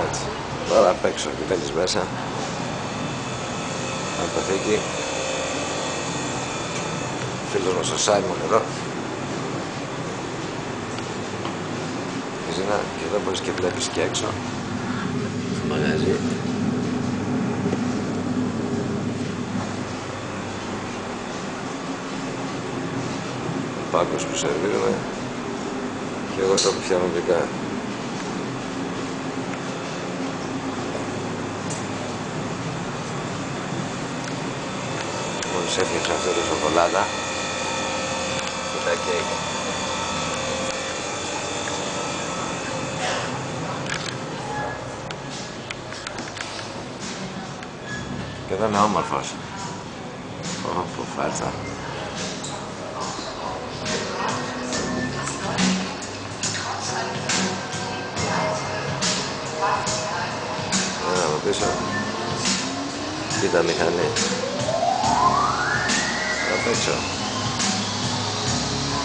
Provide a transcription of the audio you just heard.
Έτσι. Τώρα απ' έξω και μπαίνεις μέσα. Αποθήκη. Φίλος μας ο Σάιμον εδώ. Κουζίνα, και εδώ μπορείς και βλέπεις και έξω το μαγαζί. Ο πάγκος που σερβίρουμε και εγώ εδώ που φτιάχνω δικά. Μόλις έφτιαξα αυτό το σοκολάτα και τα κέικ. Και εδώ είναι όμορφος. Ωπω φάτσα. Ένα από πίσω. Κοίτα μηχανή. Απ' έξω.